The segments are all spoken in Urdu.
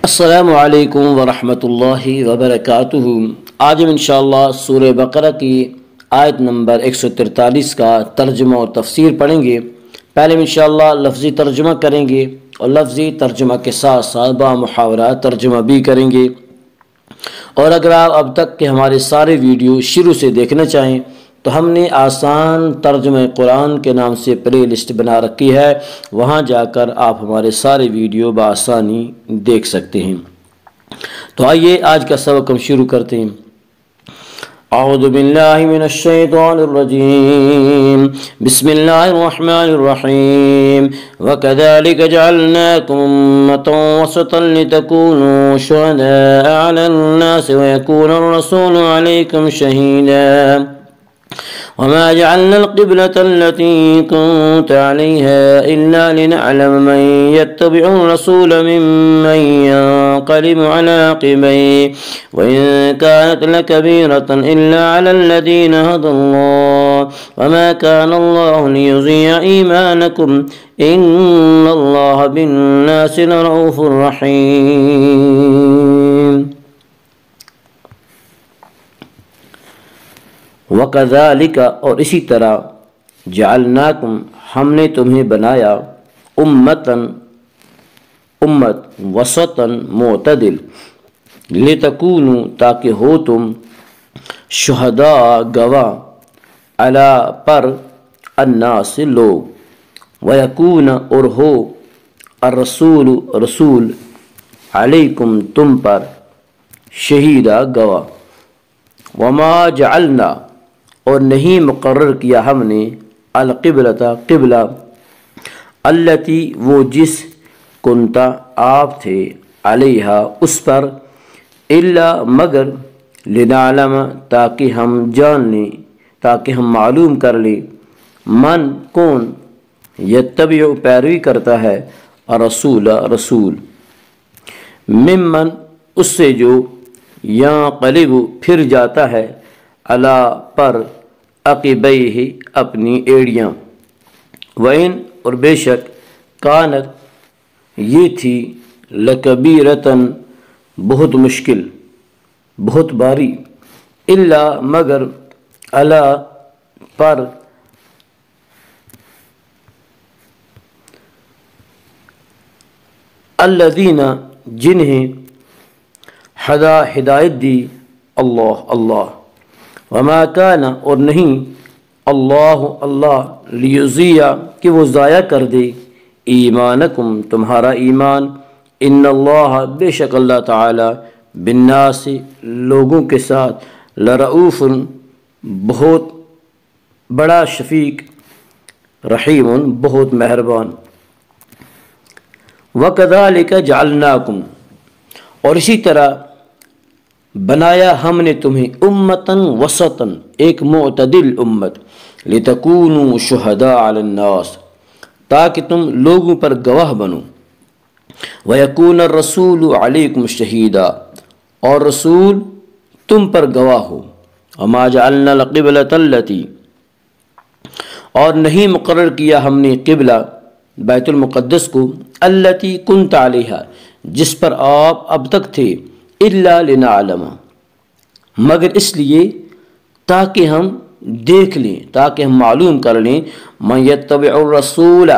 السلام علیکم ورحمۃ اللہ وبرکاتہ۔ آج ہم انشاءاللہ سورہ بقرہ کی آیت نمبر 143 کا ترجمہ اور تفسیر پڑھیں گے۔ پہلے ہم انشاءاللہ لفظی ترجمہ کریں گے اور لفظی ترجمہ کے ساتھ ساتھ با محاورہ ترجمہ بھی کریں گے۔ اور اگر آپ اب تک کے ہمارے سارے ویڈیو شروع سے دیکھنا چاہیں تو ہم نے آسان ترجمہ قرآن کے نام سے پلے لسٹ بنا رکھی ہے، وہاں جا کر آپ ہمارے سارے ویڈیو بآسانی دیکھ سکتے ہیں۔ تو آئیے آج کا سبق ہم شروع کرتے ہیں۔ اعوذ باللہ من الشیطان الرجیم، بسم اللہ الرحمن الرحیم، وَكَذَلِكَ جَعَلْنَاكُمْ أُمَّةً وَسَطًا لِتَكُونُوا شُهَدَاءَ عَلَى النَّاسِ وَيَكُونَ الرَّسُولُ عَلَيْكُمْ شَهِيدًا وما جعلنا القبلة التي كنت عليها إلا لنعلم من يتبع الرسول ممن ينقلب على عقبيه وإن كانت لكبيرة إلا على الذين هدى الله وما كان الله ليضيع إيمانكم إن الله بالناس لرؤوف رحيم۔ وَكَذَلِكَ اور اسی طرح جعلناکم ہم نے تمہیں بنایا امتاً امت وسطاً معتدل لتکونوا تاکہ ہو تم شہداء گواہ علی پر الناس لوگ ویکون اور ہو الرسول رسول علیکم تم پر شہیدہ گواہ وما جعلنا اور نہیں مقرر کیا ہم نے القبلۃ قبلہ التی وہ جس کنتا آپ تھے علیہا اس پر الا مگر لنعلم تاکہ ہم جان لیں تاکہ ہم معلوم کر لیں من کون یتبع پیروی کرتا ہے الرسول رسول ممن اس سے جو ینقلب پھر جاتا ہے علی پر عقبیہ اپنی ایڑیاں وَإِن اور بے شک کانت یہ تھی لکبیرتاً بہت مشکل بہت باری الا مگر علی پر الذین جنہیں ہدا ہدایت دی اللہ وما کان اور نہیں اللہ لیضیع کہ وہ ضائع کر دے ایمانکم تمہارا ایمان ان اللہ بے شک اللہ تعالی بالناس لوگوں کے ساتھ لرؤوف بہت بڑا شفیق رحیم بہت مہربان۔ وَكَذَلِكَ جَعَلْنَاكُمْ اور اسی طرح بنایا ہم نے تمہیں امتاً وسطاً ایک معتدل امت لتکونوا شہداء علی الناس تاکہ تم لوگوں پر گواہ بنو ویکون الرسول علیکم شہیدا اور رسول تم پر گواہ ہو وما جعلنا القبلۃ التی اور نہیں مقرر کیا ہم نے قبلہ بیت المقدس کو التی کنت علیہا جس پر آپ اب تک تھے الا لنعلم مگر اس لیے تاکہ ہم دیکھ لیں تاکہ ہم معلوم کر لیں من یتبع الرسول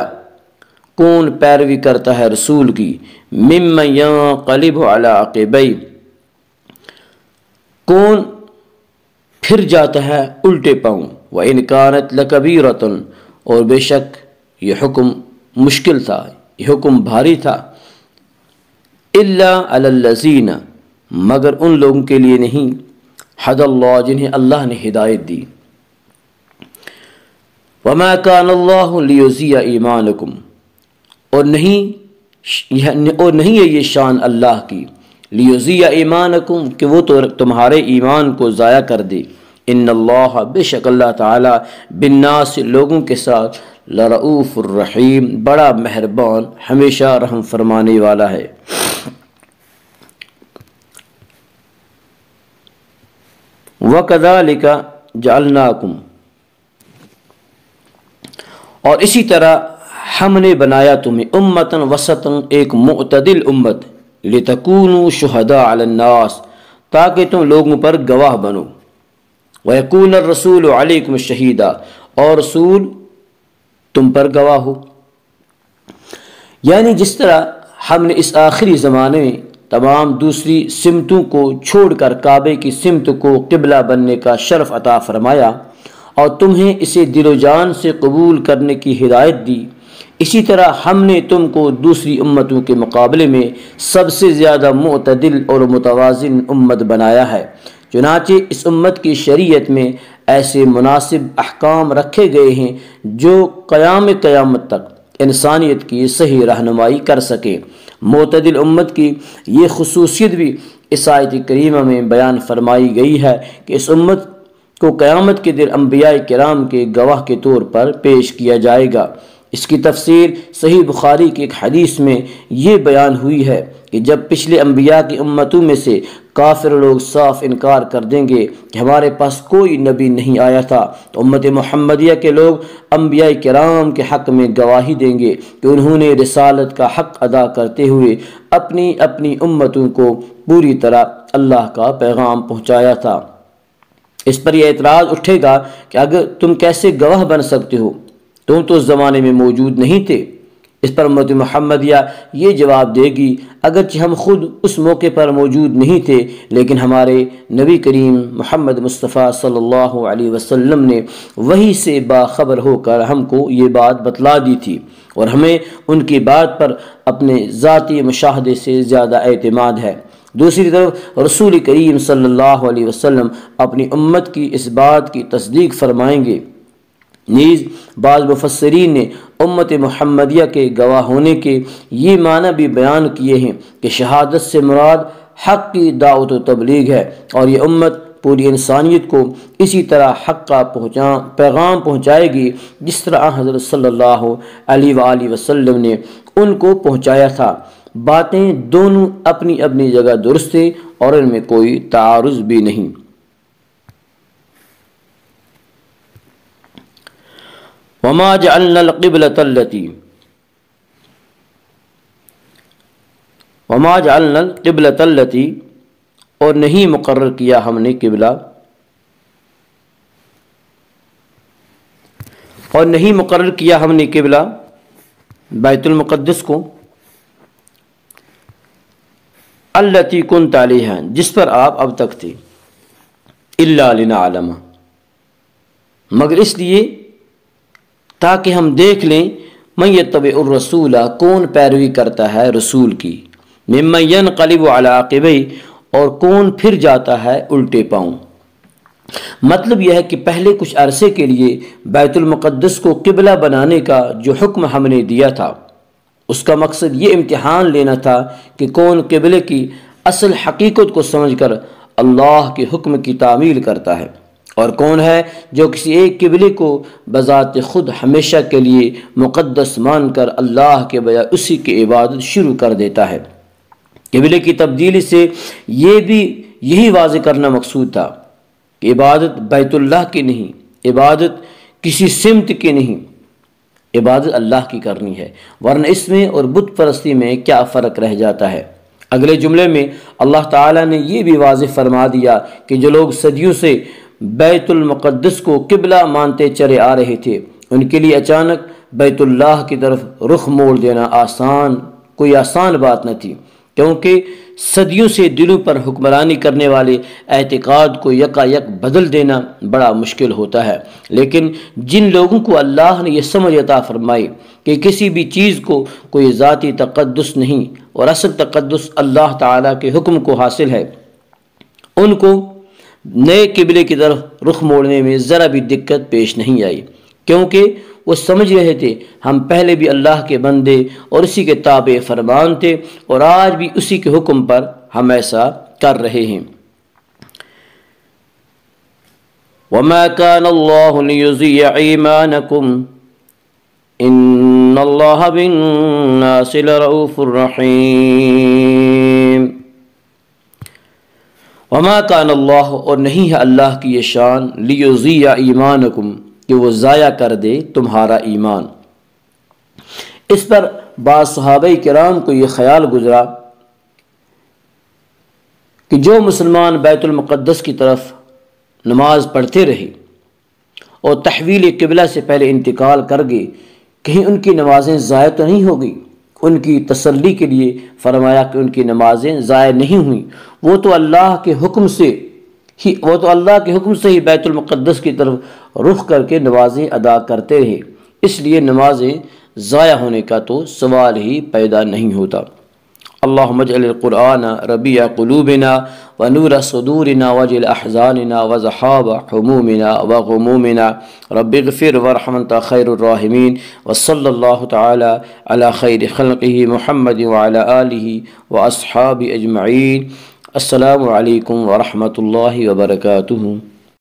کون پیروی کرتا ہے رسول کی ممن ینقلب علی عقبیہ کون پھر جاتا ہے الٹے پاؤں وَإِنْ كَانَتْ لَكَبِيرَةٌ اور بے شک یہ حکم مشکل تھا یہ حکم بھاری تھا الا علی الذین مگر ان لوگوں کے لیے نہیں حد اللہ جنہیں اللہ نے ہدایت دی وما کان اللہ لیضیع ایمانکم اور نہیں ہے یہ شان اللہ کی لیضیع ایمانکم کہ وہ تو تمہارے ایمان کو ضائع کر دے ان اللہ بے شک اللہ تعالی بالناس لوگوں کے ساتھ لرؤوف الرحیم بڑا مہربان ہمیشہ رحم فرمانے والا ہے۔ وَكَذَلِكَ جَعَلْنَاكُمْ اور اسی طرح ہم نے بنایا تمہیں امتاً وسطاً ایک معتدل امت لِتَكُونُوا شُهَدَاءَ عَلَى النَّاسِ، تاکہ تم لوگوں پر گواہ بنو، وَيَكُونَ الرَّسُولُ عَلَيْكُمْ شَهِيدًا، اور رسول تم پر گواہ ہو۔ یعنی جس طرح ہم نے اس آخری زمانے میں تمام دوسری سمتوں کو چھوڑ کر کعبے کی سمت کو قبلہ بننے کا شرف عطا فرمایا اور تمہیں اسے دل و جان سے قبول کرنے کی ہدایت دی، اسی طرح ہم نے تم کو دوسری امتوں کے مقابلے میں سب سے زیادہ معتدل اور متوازن امت بنایا ہے۔ چنانچہ اس امت کی شریعت میں ایسے مناسب احکام رکھے گئے ہیں جو قیامت تک انسانیت کی صحیح رہنمائی کر سکے۔ معتدل امت کی یہ خصوصیت بھی اس آیت کریمہ میں بیان فرمائی گئی ہے کہ اس امت کو قیامت کے دن انبیاء کرام کے گواہ کے طور پر پیش کیا جائے گا۔ اس کی تفسیر صحیح بخاری کی ایک حدیث میں یہ بیان ہوئی ہے کہ جب پچھلے انبیاء کی امتوں میں سے کافر لوگ صاف انکار کر دیں گے کہ ہمارے پاس کوئی نبی نہیں آیا تھا، تو امت محمدیہ کے لوگ انبیاء کرام کے حق میں گواہی دیں گے کہ انہوں نے رسالت کا حق ادا کرتے ہوئے اپنی اپنی امتوں کو پوری طرح اللہ کا پیغام پہنچایا تھا۔ اس پر یہ اعتراض اٹھے گا کہ اگر تم کیسے گواہ بن سکتے ہو، تم تو اس زمانے میں موجود نہیں تھے۔ اس پر امت محمدیہ یہ جواب دے گی اگرچہ ہم خود اس موقع پر موجود نہیں تھے، لیکن ہمارے نبی کریم محمد مصطفیٰ صلی اللہ علیہ وسلم نے وحی سے باخبر ہو کر ہم کو یہ بات بتلا دی تھی، اور ہمیں ان کی بات پر اپنے ذاتی مشاہدے سے زیادہ اعتماد ہے۔ دوسری طرف رسول کریم صلی اللہ علیہ وسلم اپنی امت کی اس بات کی تصدیق فرمائیں گے۔ نیز بعض مفسرین نے امت محمدیہ کے گواہ ہونے کے یہ معنی بھی بیان کیے ہیں کہ شہادت سے مراد حق کی دعوت و تبلیغ ہے، اور یہ امت پوری انسانیت کو اسی طرح حق کا پیغام پہنچائے گی جس طرح حضرت صلی اللہ علیہ وآلہ وسلم نے ان کو پہنچایا تھا۔ باتیں دونوں اپنی اپنی جگہ درست ہیں اور ان میں کوئی تعارض بھی نہیں۔ وما جعلنا القبلة التي اور نہیں مقرر کیا ہم نے قبلہ، اور نہیں مقرر کیا ہم نے قبلہ بیت المقدس کو، التي كنت علیہا جس پر آپ اب تک تھے، الا لنعلم مگر اس لیے تاکہ ہم دیکھ لیں من یتبع الرسول کون پیروی کرتا ہے رسول کی، ممن ینقلب علی عقبیہ اور کون پھر جاتا ہے الٹے پاؤں۔ مطلب یہ ہے کہ پہلے کچھ عرصے کے لیے بیت المقدس کو قبلہ بنانے کا جو حکم ہم نے دیا تھا، اس کا مقصد یہ امتحان لینا تھا کہ کون قبلے کی اصل حقیقت کو سمجھ کر اللہ کے حکم کی تعمیل کرتا ہے، اور کون ہے جو کسی ایک قبلے کو بذات خود ہمیشہ کے لیے مقدس مان کر اللہ کے بجائے اسی کی عبادت شروع کر دیتا ہے۔ قبلے کی تبدیلی سے یہ بھی یہی واضح کرنا مقصود تھا کہ عبادت بیت اللہ کی نہیں، عبادت کسی سمت کی نہیں، عبادت اللہ کی کرنی ہے، ورنہ اس میں اور بت پرستی میں کیا فرق رہ جاتا ہے۔ اگلے جملے میں اللہ تعالیٰ نے یہ بھی واضح فرما دیا کہ جو لوگ صدیوں سے بیت المقدس کو قبلہ مانتے چلے آ رہے تھے، ان کے لیے اچانک بیت اللہ کی طرف رخ موڑ دینا کوئی آسان بات نہ تھی، کیونکہ صدیوں سے دلوں پر حکمرانی کرنے والے اعتقاد کو یکا یک بدل دینا بڑا مشکل ہوتا ہے۔ لیکن جن لوگوں کو اللہ نے یہ سمجھ عطا فرمائی کہ کسی بھی چیز کو کوئی ذاتی تقدس نہیں اور اصل تقدس اللہ تعالیٰ کے حکم کو حاصل ہے، ان کو نئے قبلے کی طرف رخ موڑنے میں ذرا بھی دقت پیش نہیں آئی، کیونکہ وہ سمجھ رہے تھے ہم پہلے بھی اللہ کے بندے اور اسی کے تابع فرمان تھے، اور آج بھی اسی کے حکم پر ہم ایسا کر رہے ہیں۔ وَمَا كَانَ اللَّهُ لِيُضِيعَ إِيمَانَكُمْ إِنَّ اللَّهَ بِالنَّاسِ لَرَءُوفٌ رَحِيمٌ۔ وما کان اللہ اور نہیں ہے اللہ کی یہ شان لیضیع ایمانکم کہ وہ ضائع کر دے تمہارا ایمان۔ اس پر بعض صحابہ کرام کو یہ خیال گزرا کہ جو مسلمان بیت المقدس کی طرف نماز پڑھتے رہے اور تحویل قبلہ سے پہلے انتقال کر گئے، کہیں ان کی نمازیں ضائع تو نہیں ہو گئی؟ ان کی تسلی کے لیے فرمایا کہ ان کی نمازیں ضائع نہیں ہوئیں، وہ تو اللہ کے حکم سے ہی بیت المقدس کی طرف رخ کر کے نمازیں ادا کرتے رہے، اس لیے نمازیں ضائع ہونے کا تو سوال ہی پیدا نہیں ہوتا۔ اللہم اجعل القرآن ربیع قلوبنا ونور صدورنا وجل احزاننا وذہاب حمومنا وغمومنا رب اغفر وارحم انت خیر الراحمین وصلی اللہ تعالی علی خیر خلقہ محمد وعلی آلہ واصحابہ اجمعین۔ السلام علیکم ورحمۃ اللہ وبرکاتہ۔